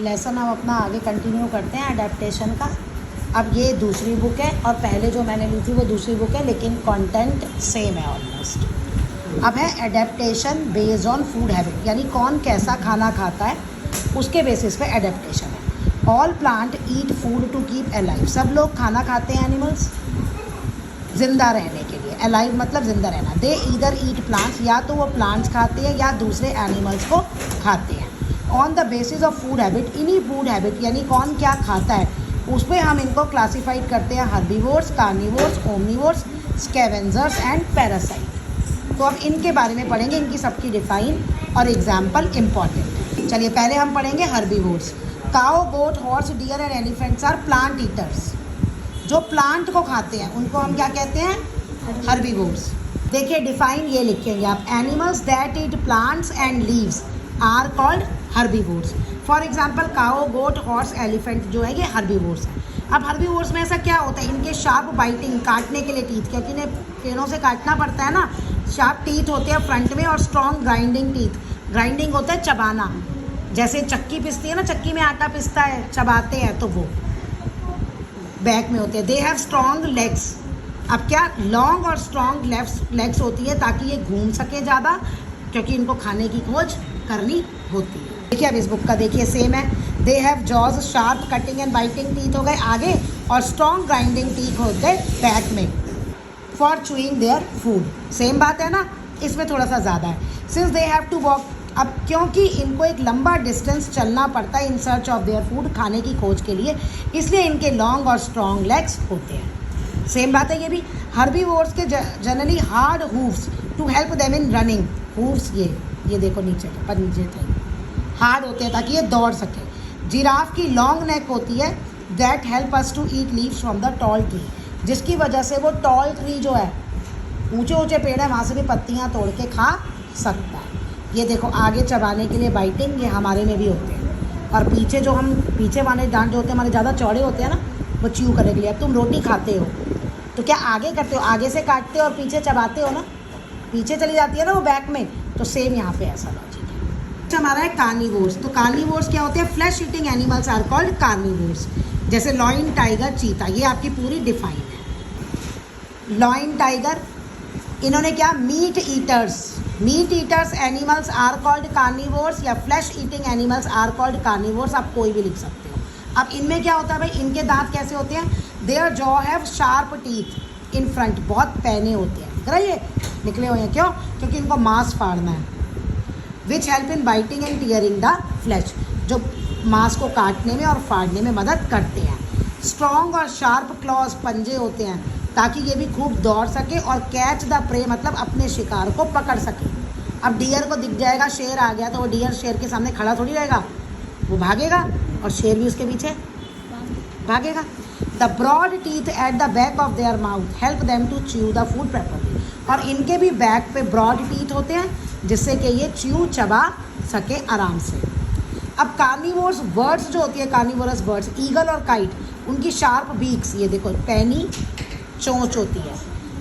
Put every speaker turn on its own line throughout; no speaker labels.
Lesson हम अपना आगे कंटिन्यू करते हैं एडेप्टेशन का। अब ये दूसरी बुक है और पहले जो मैंने ली थी वो दूसरी बुक है, लेकिन कंटेंट सेम है ऑलमोस्ट। अब है adaptation based on food habit, यानी कौन कैसा खाना खाता है उसके बेसिस पे एडेप्टेशन है। All plant eat food to keep alive, सब लोग खाना खाते हैं एनिमल्स ज़िंदा रहने के लिए। अलाइव मतलब ज़िंदा रहना। दे ईदर ईट प्लांट्स, या तो वो प्लांट्स खाते हैं या दूसरे एनिमल्स को खाते हैं। On the basis of food habit, इन्हीं फूड हैबिट यानी कौन क्या खाता है उस पर हम इनको क्लासीफाइड करते हैं herbivores, carnivores, omnivores, scavengers and parasite. तो अब इनके बारे में पढ़ेंगे, इनकी सबकी डिफाइन और एग्जाम्पल इम्पॉर्टेंट। चलिए पहले हम पढ़ेंगे herbivores. Cow, goat, horse, deer and elephants are plant eaters. जो प्लांट को खाते हैं उनको हम क्या कहते हैं? हर्बीवोर्स। देखिए डिफाइन ये लिखेंगे आप, animals that eat plants and leaves are called herbivores. For example cow, goat, horse, elephant जो है ये हर्बीवोर्स है। अब हर्बीवोर्स में ऐसा क्या होता है, इनके शार्प बाइटिंग, काटने के लिए टीथ, क्योंकि इन्हें पेड़ों से काटना पड़ता है ना, शार्प टीथ होते हैं फ्रंट में, और स्ट्रॉन्ग ग्राइंडिंग टीथ। ग्राइंडिंग होता है चबाना, जैसे चक्की पिसती है ना, चक्की में आटा पिसता है, चबाते हैं, तो वो बैक में होते हैं। They have strong legs. अब क्या, लॉन्ग और स्ट्रॉन्ग लेग्स होती है ताकि ये घूम सके ज़्यादा, क्योंकि इनको खाने की खोज करनी होती है। देखिए अब इस बुक का देखिए सेम है। They have jaws, sharp cutting and biting teeth हो गए आगे, और स्ट्रॉन्ग ग्राइंडिंग टीथ हो गए बैक में, for chewing their food. Same बात है ना, इसमें थोड़ा सा ज़्यादा है। Since they have to walk, अब क्योंकि इनको एक लंबा डिस्टेंस चलना पड़ता है in search of their food, खाने की खोज के लिए, इसलिए इनके लॉन्ग और स्ट्रॉन्ग लेग्स होते हैं। सेम बात है ये भी। हर्बीवोर्स के generally hard hooves to help them in running. Hooves ये देखो नीचे पर नीचे थे, हार्ड होते हैं ताकि ये दौड़ सके। जिराफ की लॉन्ग नेक होती है, that help us to eat leaves from the tall tree, जिसकी वजह से वो टॉल ट्री जो है, ऊंचे ऊंचे पेड़ है, वहाँ से भी पत्तियाँ तोड़ के खा सकता है। ये देखो आगे चबाने के लिए बाइटिंग, ये हमारे में भी होते हैं। और पीछे जो हम पीछे वाले दांत जो होते हैं हमारे ज़्यादा चौड़े होते हैं ना, वो च्यू करने के लिए। अब तुम रोटी खाते हो तो क्या आगे करते हो, आगे से काटते हो और पीछे चबाते हो ना, पीछे चली जाती है ना वो बैक में, तो सेम यहाँ पे ऐसा लॉजिक है। अच्छा हमारा है कार्निवोर्स। तो कार्निवोर्स क्या होते हैं? Flesh eating animals are called carnivores, जैसे लॉइन, टाइगर, चीता। ये आपकी पूरी डिफाइन है। लॉइन टाइगर, इन्होंने क्या, meat eaters. Meat eaters animals are called carnivores, या flesh eating animals are called carnivores, आप कोई भी लिख सकते हो। अब इनमें क्या होता है भाई, इनके दांत कैसे होते हैं? Their jaw have sharp teeth in front, बहुत पैने होते हैं, ये निकले हुए हैं। क्यों? क्योंकि इनको मांस फाड़ना है। Which help in biting and tearing the flash, जो मांस को काटने में और फाड़ने में मदद करते हैं। स्ट्रॉन्ग और शार्प क्लॉज, पंजे होते हैं ताकि ये भी खूब दौड़ सके, और कैच द प्रे मतलब अपने शिकार को पकड़ सके। अब डियर को दिख जाएगा शेर आ गया, तो वो डियर शेर के सामने खड़ा थोड़ी रहेगा, वो भागेगा, और शेर भी उसके पीछे भागेगा। The broad teeth at the back of their mouth help them to chew the food properly, और इनके भी बैक पे ब्रॉड टीथ होते हैं जिससे कि ये च्यू चबा सके आराम से। अब कार्निवोर्स बर्ड्स जो होती है, कार्निवोरस बर्ड्स, ईगल और काइट, उनकी शार्प बीक्स, ये देखो पैनी चोंच होती है,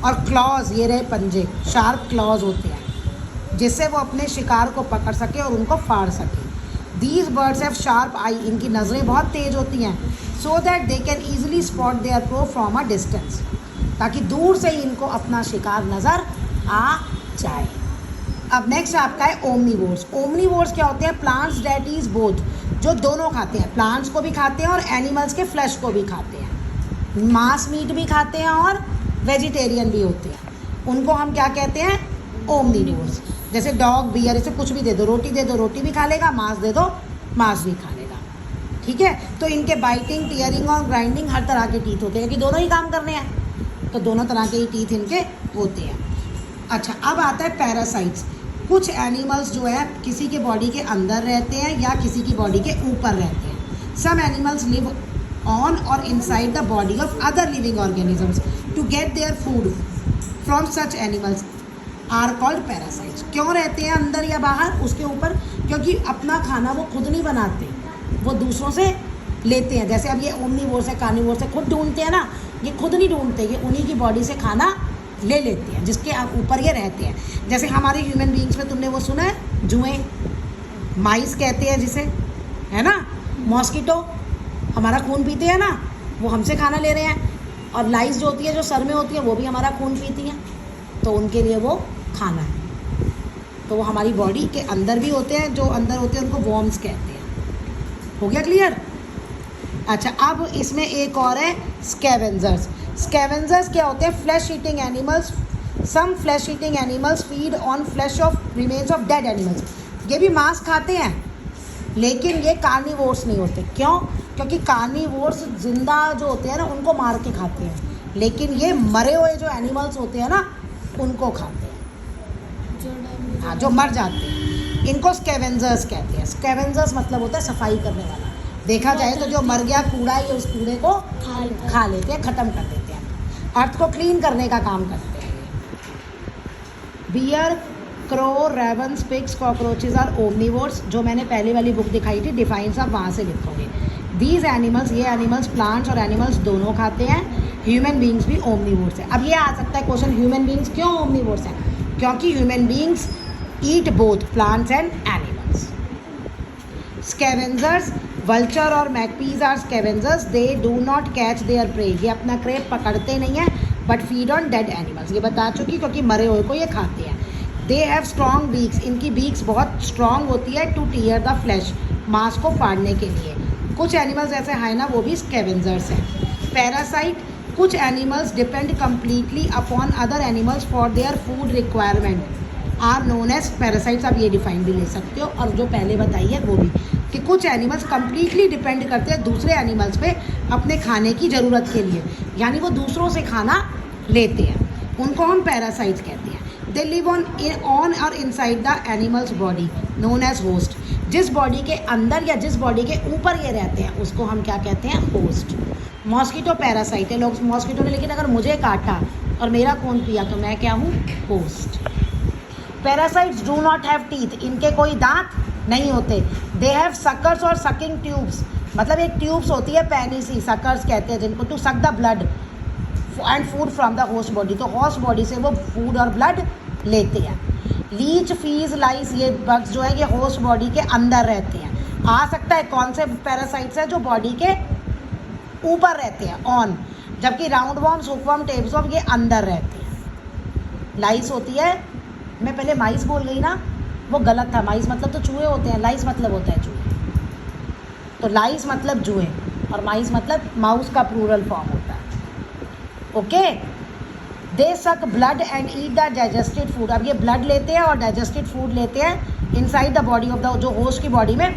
और क्लॉज, ये रहे पंजे, शार्प क्लॉज होते हैं जिससे वो अपने शिकार को पकड़ सके और उनको फाड़ सके। These birds have sharp eye, इनकी नज़रें बहुत तेज होती हैं, so that they can easily spot their prey from a distance, ताकि दूर से ही इनको अपना शिकार नज़र आ जाए। अब नेक्स्ट आपका है ओमनीवोर्स। ओमनीवोर्स क्या होते हैं? प्लांट्स दैट इज बोथ, जो दोनों खाते हैं, प्लांट्स को भी खाते हैं और एनिमल्स के फ्लैश को भी खाते हैं, मांस मीट भी खाते हैं और वेजिटेरियन भी होते हैं। उनको हम क्या कहते हैं? ओमनीवोर्स। जैसे डॉग, बियर, इसे कुछ भी दे दो, रोटी दे दो रोटी भी खा लेगा, मांस दे दो मांस भी खा लेगा। ठीक है, तो इनके बाइटिंग, टीयरिंग और ग्राइंडिंग हर तरह के टीथ होते हैं, क्योंकि दोनों ही काम करने हैं, तो दोनों तरह के ही टीथ इनके होते हैं। अच्छा, अब आता है पैरासाइट्स। कुछ एनिमल्स जो है किसी के बॉडी के अंदर रहते हैं या किसी की बॉडी के ऊपर रहते हैं। सम एनिमल्स लिव ऑन और inside the body of other living organisms to get their food from such animals are called parasites. क्यों रहते हैं अंदर या बाहर? उसके ऊपर, क्योंकि अपना खाना वो खुद नहीं बनाते, वो दूसरों से लेते हैं। जैसे अब ये ओमनीवोर्स है, कार्निवोर्स से खुद ढूंढते हैं ना, ये खुद नहीं ढूंढते, ये उन्हीं की बॉडी से खाना ले लेते हैं जिसके ऊपर ये रहते हैं। जैसे हमारे ह्यूमन बींग्स में तुमने वो सुना है, जुएं, माइस कहते हैं जिसे, है ना, मॉस्किटो हमारा खून पीते हैं ना, वो हमसे खाना ले रहे हैं। और लाइस जो होती है, जो सर में होती है, वो भी हमारा खून पीती हैं, तो उनके लिए वो खाना है। तो वो हमारी बॉडी के अंदर भी होते हैं, जो अंदर होते हैं उनको वॉर्म्स कहते हैं। हो गया क्लियर? अच्छा, अब इसमें एक और है स्कैवेंजर्स। स्कैवेंजर्स क्या होते हैं? Flesh eating animals. Some flesh eating animals feed on flesh of remains of dead animals. ये भी मांस खाते हैं, लेकिन ये कार्निवोर्स नहीं होते। क्यों? क्योंकि कार्निवोर्स जिंदा जो होते हैं ना, उनको मार के खाते हैं, लेकिन ये मरे हुए जो एनिमल्स होते हैं ना, उनको खाते हैं। हाँ, जो मर जाते हैं, इनको स्कैवेंजर्स कहते हैं। स्कैवेंजर्स मतलब होता है सफाई करने वाला। देखा जाए तो जो मर गया कूड़ा, ये उस कूड़े को खा लेते हैं, ख़त्म कर देते हैं, अर्थ को क्लीन करने का काम करते हैं। Bear, crow, ravens, pigs, cockroaches are omnivores. जो मैंने पहले वाली बुक दिखाई थी, डिफाइंस आप वहाँ से लिखोगे। दीज एनिमल्स, ये एनिमल्स प्लांट्स और एनिमल्स दोनों खाते हैं। ह्यूमन बींग्स भी ओमनिवोर्स है। अब ये आ सकता है क्वेश्चन, ह्यूमन बींग्स क्यों ओमनिवोर्स हैं? क्योंकि human beings eat both plants and animals. Scavengers, vulture और magpies are scavengers. They do not catch their prey. ये अपना क्रेप पकड़ते नहीं हैं, but feed on dead animals. ये बता चुकी, क्योंकि मरे हुए को ये खाते हैं। They have strong beaks. इनकी बीक्स बहुत स्ट्रॉन्ग होती है टू टीयर द फ्लैश, मांस को फाड़ने के लिए। कुछ एनिमल्स ऐसे हैं ना, वो भी स्कैवेंजर्स हैं। पैरासाइट, कुछ animals depend completely upon other animals for their food requirement are known as parasites. आप ये डिफाइन भी ले सकते हो, और जो पहले बताई है वो भी, कि कुछ एनिमल्स कम्प्लीटली डिपेंड करते हैं दूसरे एनिमल्स पे अपने खाने की ज़रूरत के लिए, यानी वो दूसरों से खाना लेते हैं, उनको हम पैरासाइट्स कहते हैं। दे लिव ऑन और inside the animals body known as host. जिस बॉडी के अंदर या जिस बॉडी के ऊपर ये रहते हैं, उसको हम क्या कहते हैं? होस्ट। मॉस्किटो पैरासाइट है। लोग मॉस्किटो ने, लेकिन अगर मुझे काटा और मेरा खून पिया तो मैं क्या हूँ? Host. Parasites do not have teeth. इनके कोई दांत नहीं होते। दे हैव सकर्स और सकिंग ट्यूब्स। मतलब एक ट्यूब्स होती है पैनी सी, सकर्स कहते हैं जिनको, to suck the blood and food from the host body. तो होस्ट बॉडी से वो फूड और ब्लड लेते हैं। लीच, फीस, लाइस, ये बग्स जो है ये होस्ट बॉडी के अंदर रहते हैं। आ सकता है कौन से पैरासाइट्स है? जो बॉडी के ऊपर रहते हैं, ऑन, जबकि राउंड वॉर्म्स, हुकवर्म, टेप्सवर्म ये अंदर रहते हैं। लाइस होती है, मैं पहले माइस बोल गई ना, वो गलत था। माइस मतलब तो चूहे होते हैं, लाइस मतलब होता है चूहे। तो लाइस मतलब चूहे और माइस मतलब माउस का प्लूरल फॉर्म होता है। ओके। दे सक blood and eat the digested food. अब ये ब्लड लेते हैं और डाइजेस्टेड फूड लेते हैं inside the body of the, जो होस्ट की बॉडी में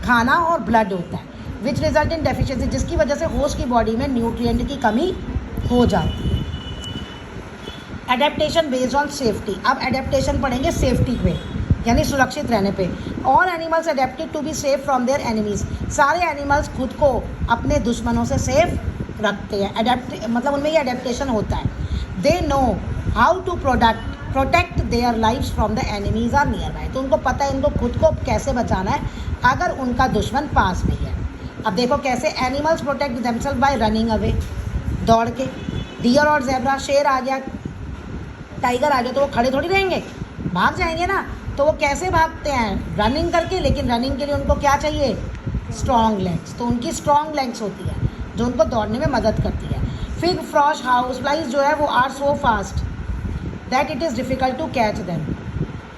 खाना और ब्लड होता है, विच रिजल्ट इन डेफिशिएंसी, जिसकी वजह से होस्ट की बॉडी में न्यूट्रिएंट की कमी हो जाती है। Adaptation based on safety. अब एडेप्टेशन पढ़ेंगे सेफ्टी पे, यानी सुरक्षित रहने पे। All animals adapted to be safe from their enemies. सारे एनिमल्स खुद को अपने दुश्मनों से सेफ रखते हैं। अडेप्ट मतलब उनमें ये अडेप्टेशन होता है। They know how to protect their lives from the enemies are nearby. तो उनको पता है इनको खुद को कैसे बचाना है अगर उनका दुश्मन पास में है। अब देखो कैसे animals protect themself by running away, दौड़ के। डियर और ज़ेब्रा, शेर आ गया, टाइगर आ गया, तो वो खड़े थोड़ी रहेंगे, भाग जाएंगे ना। तो वो कैसे भागते हैं? रनिंग करके। लेकिन रनिंग के लिए उनको क्या चाहिए? Strong legs. तो उनकी स्ट्रॉन्ग लेग्स होती है जो उनको दौड़ने में मदद करती है। फिग, फ्रॉश, हाउस फ्लाइज जो है वो are so fast that it is difficult to catch them.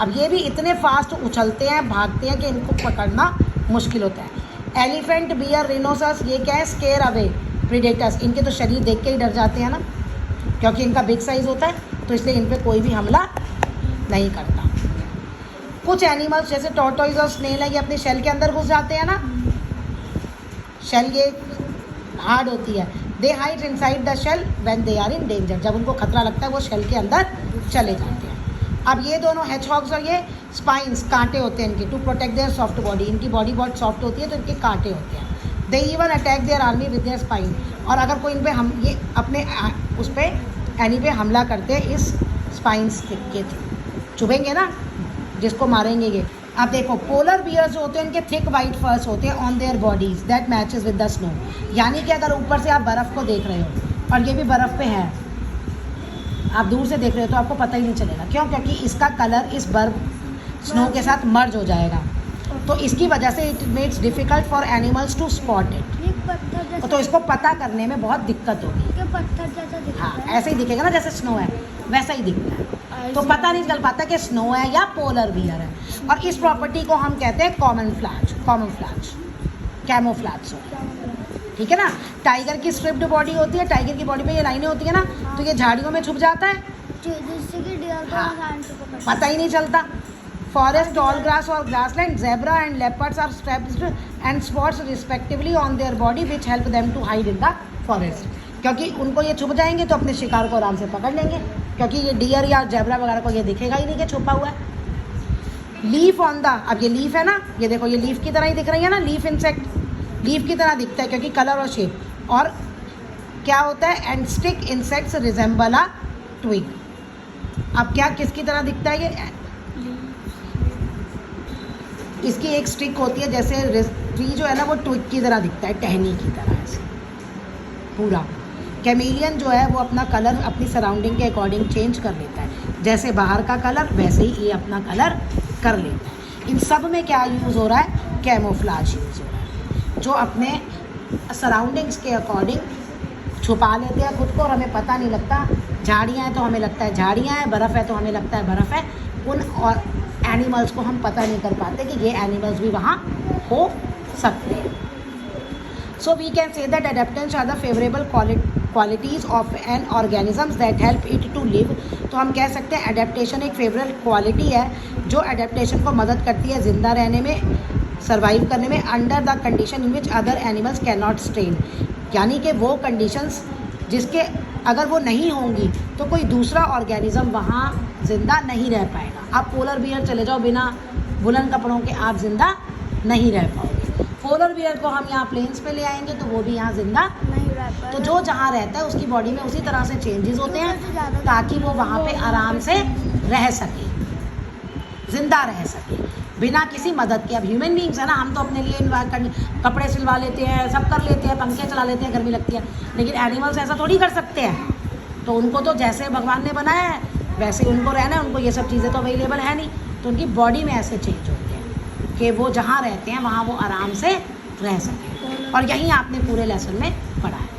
अब ये भी इतने फास्ट उछलते हैं, भागते हैं कि इनको पकड़ना मुश्किल होता है। एलिफेंट, बियर, रिनोसरस, ये क्या है? Square away predators. इनके तो शरीर देख के ही डर जाते हैं ना, क्योंकि इनका बिग साइज़ होता है, तो इसलिए इन पर कोई भी हमला नहीं करता। कुछ एनिमल्स जैसे टॉर्टोइज और स्नेल है, ये अपने शेल के अंदर घुस जाते हैं ना, शेल ये हार्ड होती है। They hide inside the shell when they are in danger. जब उनको खतरा लगता है वो शेल के अंदर चले जाते हैं। अब ये दोनों हेजहॉग्स और ये स्पाइंस, कांटे होते हैं इनके, to protect their soft body. इनकी बॉडी बहुत सॉफ्ट होती है तो इनके कांटे होते हैं। They even attack their army with their spine. और अगर कोई इन पे हम ये अपने उस पर एनी पे हमला करते हैं इस स्पाइंस के थ्रू, चुभेंगे ना जिसको मारेंगे ये। अब देखो पोलर बियर्स जो होते हैं इनके थिक वाइट फर्स होते हैं on their bodies that matches with the snow. यानी कि अगर ऊपर से आप बर्फ़ को देख रहे हो और ये भी बर्फ़ पे है, आप दूर से देख रहे हो तो आपको पता ही नहीं चलेगा। क्यों? क्योंकि इसका कलर इस बर्फ स्नो के साथ मर्ज हो जाएगा। तो इसकी वजह से it makes difficult for animals to spot it.
ये पत्थर जैसा
तो इसको पता करने में बहुत दिक्कत होगी।
ये पत्थर जैसा दिखता
हाँ,
है।
ऐसे ही दिखेगा ना जैसे स्नो है, वैसा ही दिखता है। तो
ऐसे-
पता नहीं चल पाता कि स्नो है या पोलर बियर है। और इस प्रॉपर्टी को हम कहते हैं कैमोफ्लेज, ठीक है ना। टाइगर की स्ट्रिप्ड बॉडी होती है, टाइगर की बॉडी पे ये लाइनें होती है ना, तो ये झाड़ियों में छुप जाता है,
जिससे कि डियर को
हाँ।
आसान से पकड़
पता ही नहीं चलता। फॉरेस्ट, टॉल ग्रास और grassland, zebra and leopards are striped and spots respectively on their body which help them to hide in the forest. क्योंकि उनको ये छुप जाएंगे तो अपने शिकार को आराम से पकड़ लेंगे, क्योंकि ये डियर या जेब्रा वगैरह को ये दिखेगा ही नहीं कि छुपा हुआ है। लीफ ऑन द, अब ये लीफ है ना, ये देखो ये लीफ की तरह ही दिख रही है ना, लीफ इंसेक्ट लीफ की तरह दिखता है क्योंकि कलर और शेप। और क्या होता है, and stick insects resemble a twig. अब क्या किसकी तरह दिखता है ये, इसकी एक स्टिक होती है, जैसे ट्री जो है ना वो ट्विग की तरह दिखता है, टहनी की तरह ऐसे पूरा। कैमेलियन जो है वो अपना कलर अपनी सराउंडिंग के अकॉर्डिंग चेंज कर लेता है, जैसे बाहर का कलर वैसे ही ये अपना कलर कर लेता है। इन सब में क्या यूज़ हो रहा है, कैमोफ्लेज यूज़ हो रहा है, जो अपने सराउंडिंग्स के अकॉर्डिंग छुपा लेते हैं खुद को और हमें पता नहीं लगता। झाड़ियाँ हैं तो हमें लगता है झाड़ियाँ हैं, बर्फ़ है तो हमें लगता है बर्फ़ है। उन और एनिमल्स को हम पता नहीं कर पाते कि ये एनिमल्स भी वहाँ हो सकते हैं। So we can say that adaptations are the favorable qualities of an organisms that help it to live। तो हम कह सकते हैं एडेप्टेशन एक फेवरेबल क्वालिटी है जो एडेप्टेशन को मदद करती है ज़िंदा रहने में, सर्वाइव करने में, under the condition in which other animals can not stand. यानी कि वो कंडीशंस जिसके अगर वो नहीं होंगी तो कोई दूसरा ऑर्गेनिज्म वहाँ ज़िंदा नहीं रह पाएगा। आप पोलर बियर चले जाओ, बिना वुलन कपड़ों के आप ज़िंदा नहीं रह पाओगे। पोलर बियर को हम यहाँ प्लेन्स पे ले आएंगे तो वो भी यहाँ ज़िंदा,
नहीं रहता।
तो जो जहाँ रहता है उसकी बॉडी में उसी तरह से चेंजेस होते हैं ताकि वो वहाँ पे आराम से रह सके, ज़िंदा रह सके बिना किसी मदद के। अब ह्यूमन बींग्स है ना, हम तो अपने लिए कपड़े सिलवा लेते हैं, सब कर लेते हैं, पंखे चला लेते हैं, गर्मी लगती है, लेकिन एनिमल्स ऐसा थोड़ी कर सकते हैं। तो उनको तो जैसे भगवान ने बनाया है वैसे उनको रहना है, उनको ये सब चीज़ें तो अवेलेबल है नहीं, तो उनकी बॉडी में ऐसे चेंज होते हैं कि वो जहाँ रहते हैं वहाँ वो आराम से रह सकें। और यही आपने पूरे लेसन में पढ़ा है।